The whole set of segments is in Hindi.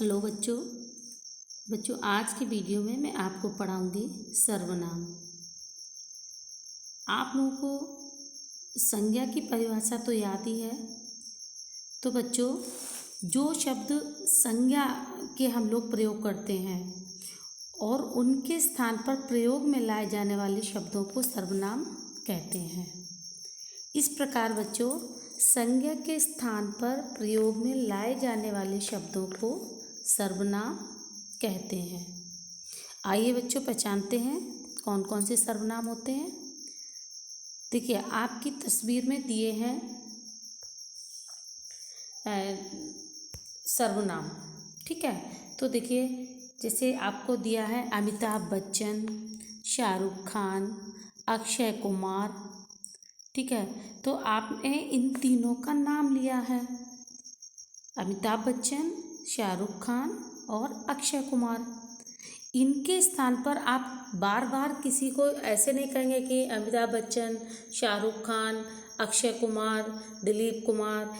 हेलो बच्चों। आज की वीडियो में मैं आपको पढ़ाऊंगी सर्वनाम। आप लोगों को संज्ञा की परिभाषा तो याद ही है। तो बच्चों, जो शब्द संज्ञा के हम लोग प्रयोग करते हैं और उनके स्थान पर प्रयोग में लाए जाने वाले शब्दों को सर्वनाम कहते हैं। इस प्रकार बच्चों, संज्ञा के स्थान पर प्रयोग में लाए जाने वाले शब्दों को सर्वनाम कहते हैं। आइए बच्चों, पहचानते हैं कौन कौन से सर्वनाम होते हैं। देखिए, आपकी तस्वीर में दिए हैं सर्वनाम, ठीक है। तो देखिए, जैसे आपको दिया है अमिताभ बच्चन, शाहरुख खान, अक्षय कुमार, ठीक है। तो आपने इन तीनों का नाम लिया है, अमिताभ बच्चन, शाहरुख खान और अक्षय कुमार। इनके स्थान पर आप बार बार किसी को ऐसे नहीं कहेंगे कि अमिताभ बच्चन, शाहरुख खान, अक्षय कुमार, दिलीप कुमार।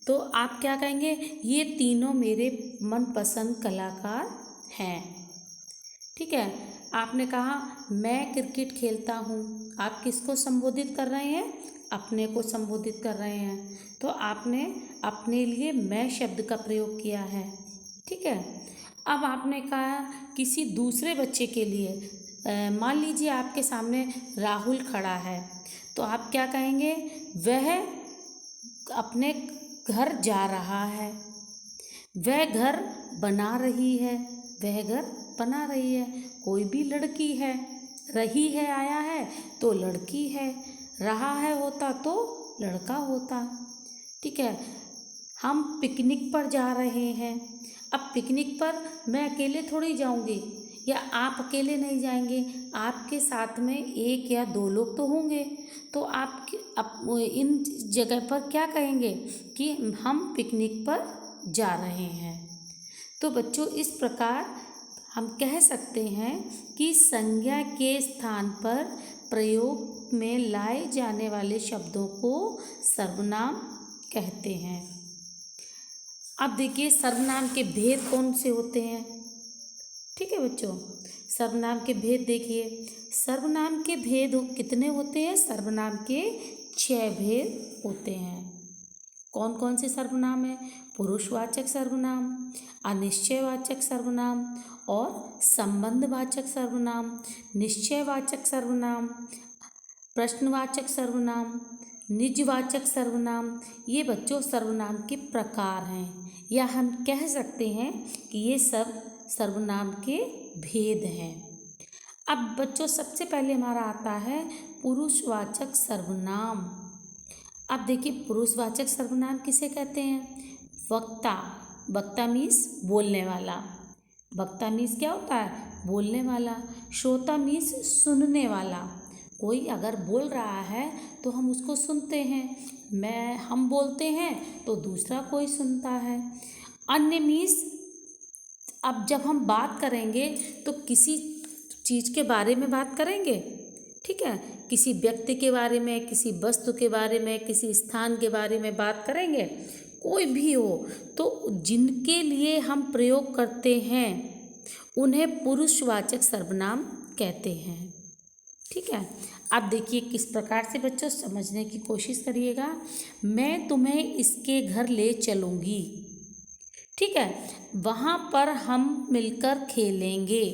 तो आप क्या कहेंगे, ये तीनों मेरे मनपसंद कलाकार हैं, ठीक है। आपने कहा मैं क्रिकेट खेलता हूँ, आप किसको संबोधित कर रहे हैं, अपने को संबोधित कर रहे हैं। तो आपने अपने लिए मैं शब्द का प्रयोग किया है, ठीक है। अब आपने कहा किसी दूसरे बच्चे के लिए, मान लीजिए आपके सामने राहुल खड़ा है, तो आप क्या कहेंगे, वह अपने घर जा रहा है, वह घर बना रही है, वह घर बना रही है। कोई भी लड़की है, रही है आया है तो लड़की है, रहा है होता तो लड़का होता, ठीक है। हम पिकनिक पर जा रहे हैं। अब पिकनिक पर मैं अकेले थोड़ी जाऊंगी, या आप अकेले नहीं जाएंगे, आपके साथ में एक या दो लोग तो होंगे। तो आप इन जगह पर क्या कहेंगे कि हम पिकनिक पर जा रहे हैं। तो बच्चों, इस प्रकार हम कह सकते हैं कि संज्ञा के स्थान पर प्रयोग में लाए जाने वाले शब्दों को सर्वनाम कहते हैं। अब देखिए, सर्वनाम के भेद कौन से होते हैं, ठीक है बच्चों। सर्वनाम के भेद देखिए, सर्वनाम के भेद कितने होते हैं, सर्वनाम के 6 भेद होते हैं। कौन कौन से सर्वनाम है, पुरुषवाचक सर्वनाम, अनिश्चयवाचक सर्वनाम और संबंधवाचक सर्वनाम, निश्चयवाचक सर्वनाम, प्रश्नवाचक सर्वनाम, निजवाचक सर्वनाम। ये बच्चों सर्वनाम के प्रकार हैं, या हम कह सकते हैं कि ये सब सर्वनाम के भेद हैं। अब बच्चों, सबसे पहले हमारा आता है पुरुषवाचक सर्वनाम। अब देखिए, पुरुषवाचक सर्वनाम किसे कहते हैं, वक्ता। वक्ता मीन्स बोलने वाला, वक्ता मीन्स क्या होता है, बोलने वाला। श्रोता मीन्स सुनने वाला, कोई अगर बोल रहा है तो हम उसको सुनते हैं, हम बोलते हैं तो दूसरा कोई सुनता है। अन्य मीन्स, अब जब हम बात करेंगे तो किसी चीज़ के बारे में बात करेंगे, ठीक है, किसी व्यक्ति के बारे में, किसी वस्तु के बारे में, किसी स्थान के बारे में बात करेंगे, कोई भी हो, तो जिनके लिए हम प्रयोग करते हैं उन्हें पुरुषवाचक सर्वनाम कहते हैं, ठीक है। अब देखिए किस प्रकार से बच्चों समझने की कोशिश करिएगा। मैं तुम्हें इसके घर ले चलूँगी, ठीक है, वहाँ पर हम मिलकर खेलेंगे।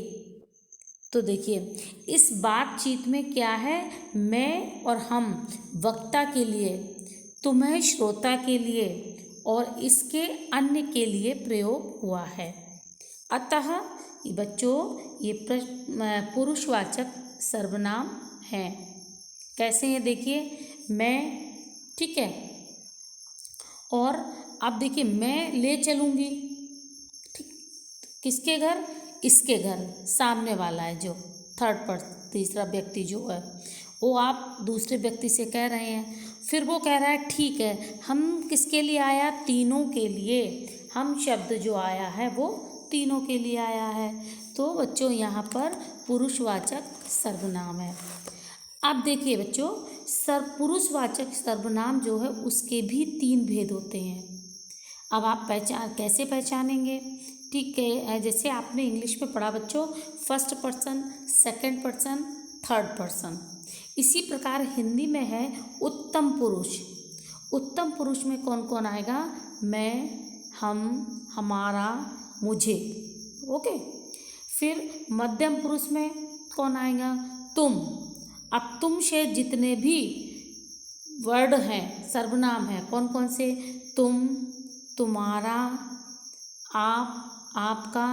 तो देखिए, इस बातचीत में क्या है, मैं और हम वक्ता के लिए, तुम्हें श्रोता के लिए और इसके अन्य के लिए प्रयोग हुआ है। अतः बच्चों, ये पुरुषवाचक सर्वनाम हैं। कैसे हैं, देखिए, मैं, ठीक है, और अब देखिए मैं ले चलूँगी, ठीक, किसके घर, इसके घर, सामने वाला है जो थर्ड पर्सन, तीसरा व्यक्ति जो है, वो आप दूसरे व्यक्ति से कह रहे हैं। फिर वो कह रहा है ठीक है, हम किसके लिए आया, तीनों के लिए, हम शब्द जो आया है वो तीनों के लिए आया है। तो बच्चों, यहाँ पर पुरुषवाचक सर्वनाम है। अब देखिए बच्चों, पुरुषवाचक सर्वनाम जो है उसके भी 3 भेद होते हैं। अब आप कैसे पहचानेंगे, ठीक है, जैसे आपने इंग्लिश में पढ़ा बच्चों, first person, second person, third person, इसी प्रकार हिंदी में है उत्तम पुरुष। उत्तम पुरुष में कौन कौन आएगा? मैं, हम, हमारा, मुझे। ओके। फिर मध्यम पुरुष में कौन आएगा? तुम। अब तुम से जितने भी वर्ड हैं, सर्वनाम हैं, कौन कौन से? तुम, तुम्हारा, आप, आपका,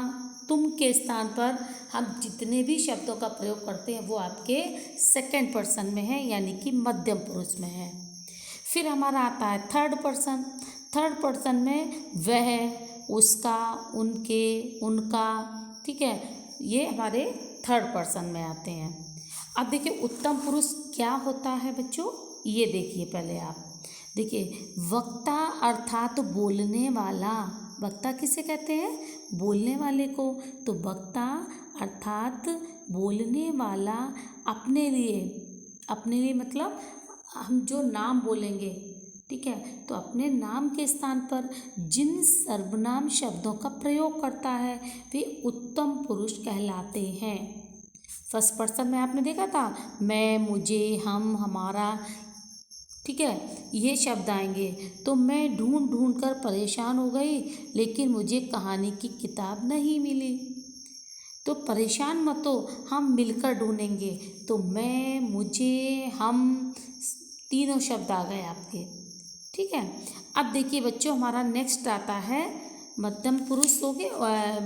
तुम के स्थान पर हम जितने भी शब्दों का प्रयोग करते हैं वो आपके सेकंड पर्सन में है, यानी कि मध्यम पुरुष में है। फिर हमारा आता है थर्ड पर्सन। थर्ड पर्सन में वह, उसका, उनके, उनका, ठीक है, ये हमारे थर्ड पर्सन में आते हैं। अब देखिए उत्तम पुरुष क्या होता है बच्चों, ये देखिए पहले आप देखिए, वक्ता अर्थात बोलने वाला। वक्ता किसे कहते हैं? बोलने वाले को। तो वक्ता अर्थात बोलने वाला अपने लिए मतलब हम जो नाम बोलेंगे, ठीक है, तो अपने नाम के स्थान पर जिन सर्वनाम शब्दों का प्रयोग करता है वे उत्तम पुरुष कहलाते हैं। फर्स्ट पर्सन में आपने देखा था, मैं, मुझे, हम, हमारा, ठीक है, ये शब्द आएंगे। तो मैं ढूंढ कर परेशान हो गई, लेकिन मुझे कहानी की किताब नहीं मिली। तो परेशान मत हो, हम मिलकर ढूंढेंगे। तो मैं, मुझे, हम, तीनों शब्द आ गए आपके, ठीक है। अब देखिए बच्चों, हमारा नेक्स्ट आता है मध्यम पुरुष हो गए,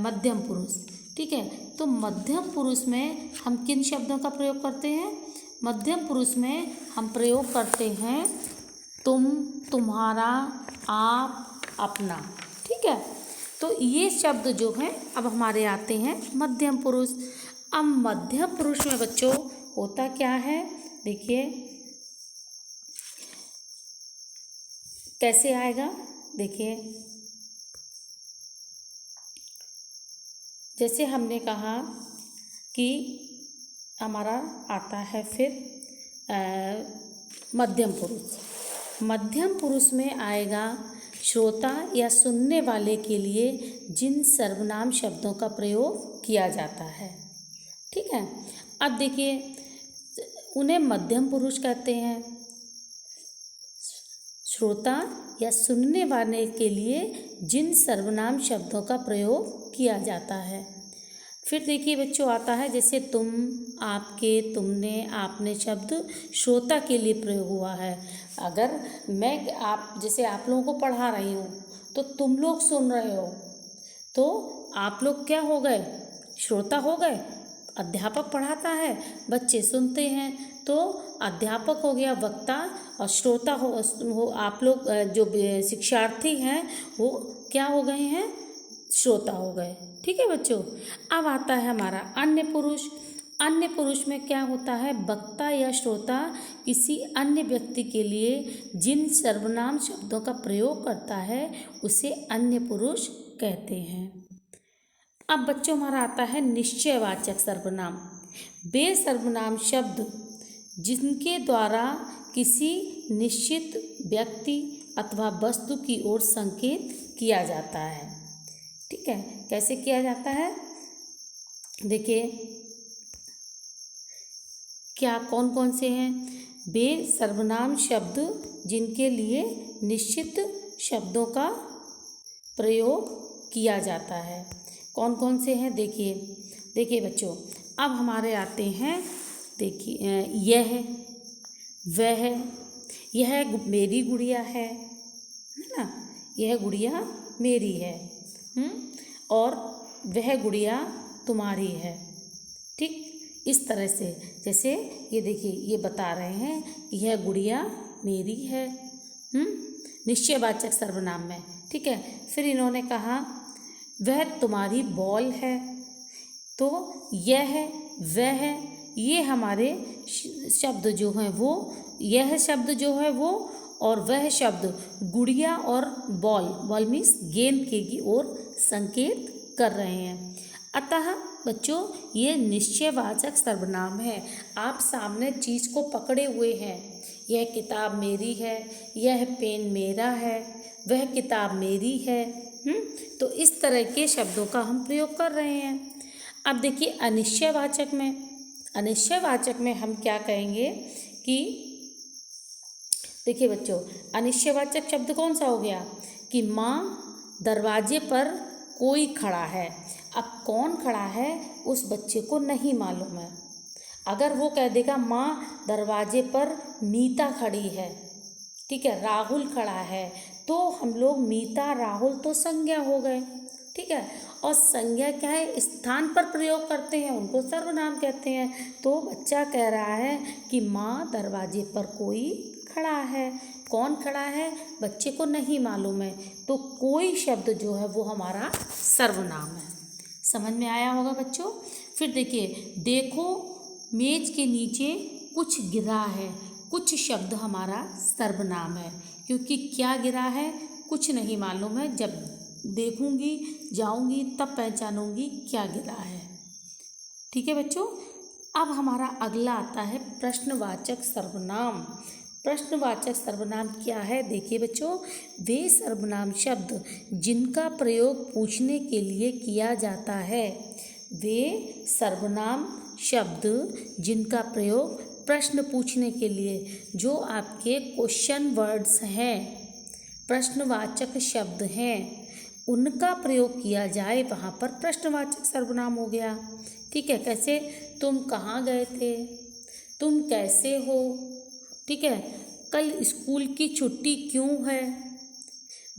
मध्यम पुरुष, ठीक है। तो मध्यम पुरुष में हम किन शब्दों का प्रयोग करते हैं? मध्यम पुरुष में हम प्रयोग करते हैं तुम, तुम्हारा, आप, अपना, ठीक है। तो ये शब्द जो हैं अब हमारे आते हैं मध्यम पुरुष। अब मध्यम पुरुष में बच्चों होता क्या है, देखिए कैसे आएगा। देखिए जैसे हमने कहा कि हमारा आता है फिर मध्यम पुरुष। मध्यम पुरुष में आएगा श्रोता या सुनने वाले के लिए जिन सर्वनाम शब्दों का प्रयोग किया जाता है, ठीक है। अब देखिए उन्हें मध्यम पुरुष कहते हैं। श्रोता या सुनने वाले के लिए जिन सर्वनाम शब्दों का प्रयोग किया जाता है। फिर देखिए बच्चों आता है जैसे तुम, आपके, तुमने, आपने शब्द श्रोता के लिए प्रयोग हुआ है। अगर मैं जैसे आप लोगों को पढ़ा रही हूँ तो तुम लोग सुन रहे हो, तो आप लोग क्या हो गए? श्रोता हो गए। अध्यापक पढ़ाता है, बच्चे सुनते हैं, तो अध्यापक हो गया वक्ता और श्रोता हो आप लोग जो शिक्षार्थी हैं वो क्या हो गए हैं? श्रोता हो गए, ठीक है बच्चों। अब आता है हमारा अन्य पुरुष। अन्य पुरुष में क्या होता है? वक्ता या श्रोता किसी अन्य व्यक्ति के लिए जिन सर्वनाम शब्दों का प्रयोग करता है उसे अन्य पुरुष कहते हैं। अब बच्चों हमारा आता है निश्चयवाचक सर्वनाम। वे सर्वनाम शब्द जिनके द्वारा किसी निश्चित व्यक्ति अथवा वस्तु की ओर संकेत किया जाता है, ठीक है। कैसे किया जाता है? देखिए क्या कौन कौन से हैं? वे सर्वनाम शब्द जिनके लिए निश्चित शब्दों का प्रयोग किया जाता है। कौन कौन से हैं? देखिए बच्चों, अब हमारे आते हैं, देखिए यह, वह, यह मेरी गुड़िया है ना, यह गुड़िया मेरी है, और वह गुड़िया तुम्हारी है, ठीक। इस तरह से जैसे ये देखिए ये बता रहे हैं यह गुड़िया मेरी है, निश्चयवाचक सर्वनाम में, ठीक है। फिर इन्होंने कहा वह तुम्हारी बॉल है, तो यह, वह, ये हमारे शब्द जो हैं वो, यह शब्द जो है वो और वह शब्द गुड़िया और बॉल मीन्स गेंद की ओर संकेत कर रहे हैं। अतः बच्चों ये निश्चयवाचक सर्वनाम है। आप सामने चीज़ को पकड़े हुए हैं, यह किताब मेरी है, यह पेन मेरा है, वह किताब मेरी है, तो इस तरह के शब्दों का हम प्रयोग कर रहे हैं। अब देखिए अनिश्चयवाचक में हम क्या कहेंगे कि देखिए बच्चों, अनिश्चयवाचक शब्द कौन सा हो गया कि माँ दरवाजे पर कोई खड़ा है। अब कौन खड़ा है उस बच्चे को नहीं मालूम है। अगर वो कह देगा माँ दरवाजे पर मीता खड़ी है, ठीक है, राहुल खड़ा है, तो हम लोग मीता राहुल तो संज्ञा हो गए, ठीक है। और संज्ञा क्या है, स्थान पर प्रयोग करते हैं, उनको सर्वनाम कहते हैं। तो बच्चा कह रहा है कि माँ दरवाजे पर कोई खड़ा है। कौन खड़ा है बच्चे को नहीं मालूम है, तो कोई शब्द जो है वो हमारा सर्वनाम है। समझ में आया होगा बच्चों। फिर देखिए, देखो मेज के नीचे कुछ गिरा है। कुछ शब्द हमारा सर्वनाम है, क्योंकि क्या गिरा है कुछ नहीं मालूम है। जब देखूंगी जाऊंगी तब पहचानूंगी क्या गिरा है, ठीक है बच्चों। अब हमारा अगला आता है प्रश्नवाचक सर्वनाम। प्रश्नवाचक सर्वनाम क्या है, देखिए बच्चों, वे सर्वनाम शब्द जिनका प्रयोग पूछने के लिए किया जाता है। वे सर्वनाम शब्द जिनका प्रयोग प्रश्न पूछने के लिए, जो आपके क्वेश्चन वर्ड्स हैं, प्रश्नवाचक शब्द हैं, उनका प्रयोग किया जाए, वहाँ पर प्रश्नवाचक सर्वनाम हो गया, ठीक है। कैसे, तुम कहाँ गए थे, तुम कैसे हो, ठीक है, कल स्कूल की छुट्टी क्यों है,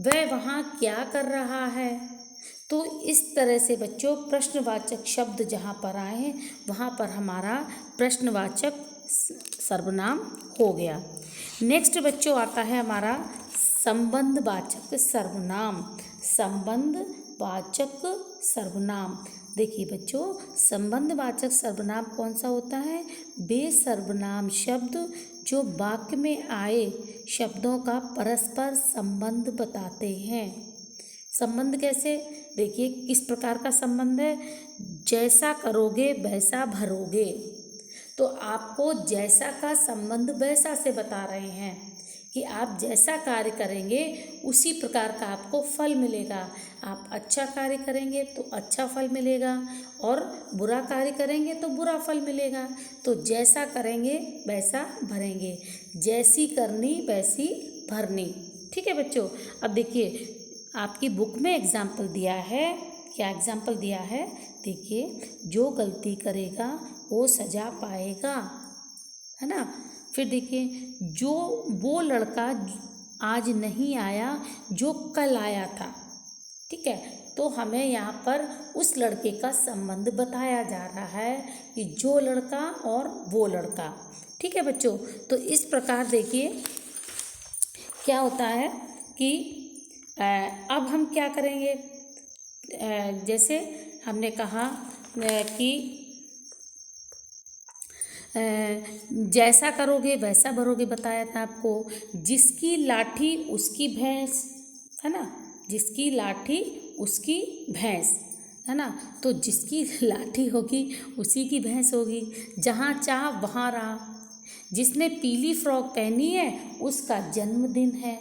वह वहाँ क्या कर रहा है। तो इस तरह से बच्चों प्रश्नवाचक शब्द जहाँ पर आए हैं वहाँ पर हमारा प्रश्नवाचक सर्वनाम हो गया। नेक्स्ट बच्चों आता है हमारा संबंधवाचक सर्वनाम। संबंधवाचक सर्वनाम, देखिए बच्चों, संबंधवाचक सर्वनाम कौन सा होता है, वे सर्वनाम शब्द जो वाक्य में आए शब्दों का परस्पर संबंध बताते हैं। संबंध कैसे, देखिए किस प्रकार का संबंध है, जैसा करोगे वैसा भरोगे। तो आपको जैसा का संबंध वैसा से बता रहे हैं कि आप जैसा कार्य करेंगे उसी प्रकार का आपको फल मिलेगा। आप अच्छा कार्य करेंगे तो अच्छा फल मिलेगा, और बुरा कार्य करेंगे तो बुरा फल मिलेगा। तो जैसा करेंगे वैसा भरेंगे, जैसी करनी वैसी भरनी, ठीक है बच्चों। अब देखिए आपकी बुक में एग्जाम्पल दिया है, क्या एग्जाम्पल दिया है, देखिए, जो गलती करेगा वो सजा पाएगा, है ना। फिर देखिए, जो वो लड़का आज नहीं आया जो कल आया था, ठीक है। तो हमें यहाँ पर उस लड़के का संबंध बताया जा रहा है कि जो लड़का और वो लड़का, ठीक है बच्चों। तो इस प्रकार देखिए क्या होता है कि अब हम क्या करेंगे, जैसे हमने कहा कि जैसा करोगे वैसा भरोगे, बताया था आपको। जिसकी लाठी उसकी भैंस, है ना, जिसकी लाठी उसकी भैंस, है ना। तो जिसकी लाठी होगी उसी की भैंस होगी। जहाँ चाह वहाँ राह, जिसने पीली फ्रॉक पहनी है उसका जन्मदिन है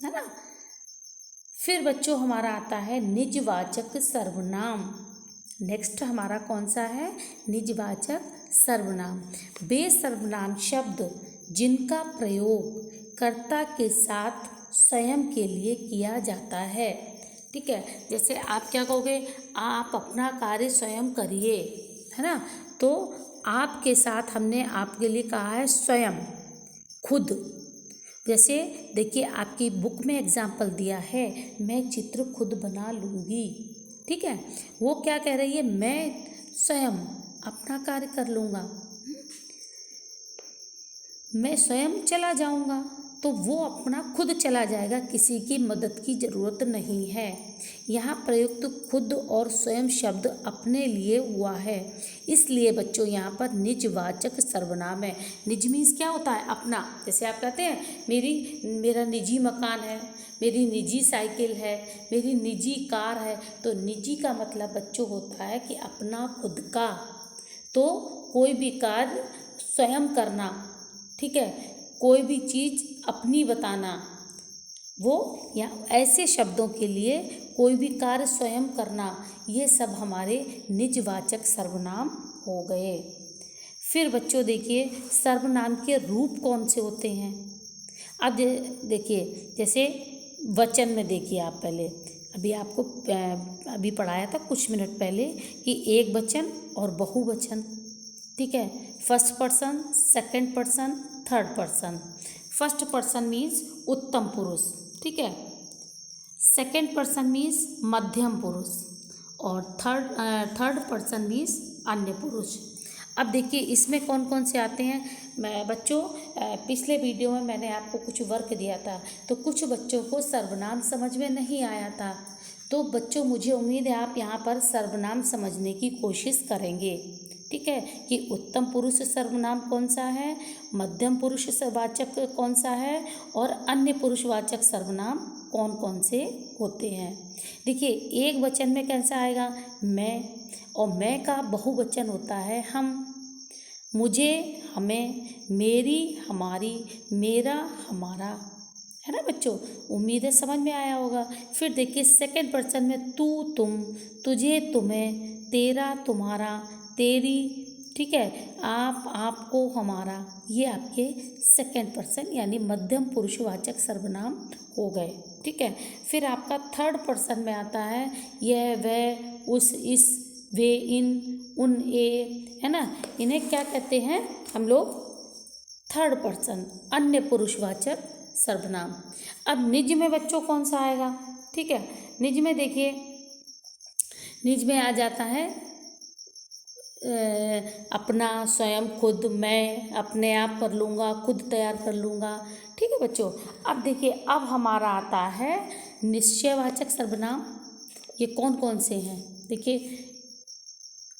ना। फिर बच्चों हमारा आता है निजवाचक सर्वनाम। नेक्स्ट हमारा कौन सा है, निजवाचक सर्वनाम। वे सर्वनाम शब्द जिनका प्रयोग कर्ता के साथ स्वयं के लिए किया जाता है, ठीक है। जैसे आप क्या कहोगे, आप अपना कार्य स्वयं करिए, है ना। तो आपके साथ हमने आपके लिए कहा है स्वयं, खुद। जैसे देखिए आपकी बुक में एग्जाम्पल दिया है, मैं चित्र खुद बना लूँगी, ठीक है। वो क्या कह रही है, मैं स्वयं अपना कार्य कर लूँगा, मैं स्वयं चला जाऊँगा। तो वो अपना खुद चला जाएगा, किसी की मदद की ज़रूरत नहीं है। यहाँ प्रयुक्त खुद और स्वयं शब्द अपने लिए हुआ है, इसलिए बच्चों यहाँ पर निजवाचक सर्वनाम है। निज मीन्स क्या होता है, अपना। जैसे आप कहते हैं मेरा निजी मकान है, मेरी निजी साइकिल है, मेरी निजी कार है। तो निजी का मतलब बच्चों होता है कि अपना खुद का। तो कोई भी कार्य स्वयं करना, ठीक है, कोई भी चीज़ अपनी बताना, वो या ऐसे शब्दों के लिए कोई भी कार्य स्वयं करना, ये सब हमारे निजवाचक सर्वनाम हो गए। फिर बच्चों देखिए सर्वनाम के रूप कौन से होते हैं। अब देखिए जैसे वचन में देखिए आप पहले अभी आपको अभी पढ़ाया था कुछ मिनट पहले कि एक वचन और बहुवचन, ठीक है। First person, second person, third person. First person means उत्तम पुरुष, ठीक है। सेकंड पर्सन मीन्स मध्यम पुरुष और थर्ड पर्सन मीन्स अन्य पुरुष। अब देखिए इसमें कौन कौन से आते हैं। मैं बच्चों पिछले वीडियो में मैंने आपको कुछ वर्क दिया था, तो कुछ बच्चों को सर्वनाम समझ में नहीं आया था। तो बच्चों मुझे उम्मीद है आप यहाँ पर सर्वनाम समझने की कोशिश करेंगे, ठीक है, कि उत्तम पुरुष सर्वनाम कौन सा है, मध्यम पुरुष वाचक कौन सा है और अन्य पुरुषवाचक सर्वनाम कौन कौन से होते हैं। देखिए एक वचन में कैसा आएगा, मैं, और मैं का बहुवचन होता है हम, मुझे, हमें, मेरी, हमारी, मेरा, हमारा, है ना बच्चों। उम्मीद है समझ में आया होगा। फिर देखिए सेकंड पर्सन में तू, तुम, तुझे, तुम्हें, तेरा, तुम्हारा, तेरी, ठीक है, आप, आपको, हमारा, ये आपके सेकंड पर्सन यानी मध्यम पुरुषवाचक सर्वनाम हो गए, ठीक है। फिर आपका थर्ड पर्सन में आता है यह, वह, उस, इस, वे, इन, उन, ए, है ना। इन्हें क्या कहते हैं हम लोग, थर्ड पर्सन अन्य पुरुषवाचक सर्वनाम। अब निज में बच्चों कौन सा आएगा, ठीक है। निज में देखिए, निज में आ जाता है अपना, स्वयं, खुद, मैं अपने आप कर लूँगा, खुद तैयार कर लूँगा, ठीक है बच्चों। अब देखिए अब हमारा आता है निश्चयवाचक सर्वनाम। ये कौन कौन से हैं, देखिए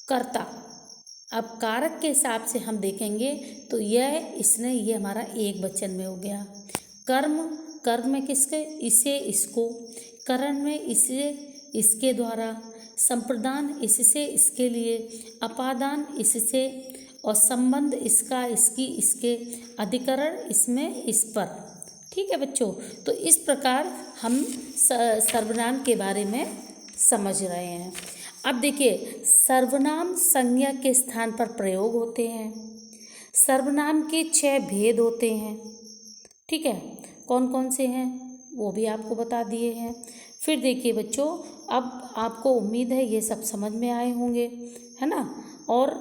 कर्ता। अब कारक के हिसाब से हम देखेंगे तो यह, इसने, ये हमारा एक वचन में हो गया। कर्म, कर्म में किसके, इसे, इसको, करण में इसे, इसके द्वारा, संप्रदान इससे, इसके लिए, अपादान इससे, और संबंध इसका, इसकी, इसके, अधिकरण इसमें, इस पर, ठीक है बच्चों। तो इस प्रकार हम सर्वनाम के बारे में समझ रहे हैं। अब देखिए सर्वनाम संज्ञा के स्थान पर प्रयोग होते हैं। सर्वनाम के 6 भेद होते हैं, ठीक है। कौन कौन से हैं वो भी आपको बता दिए हैं। फिर देखिए बच्चों अब आपको उम्मीद है ये सब समझ में आए होंगे, है ना। और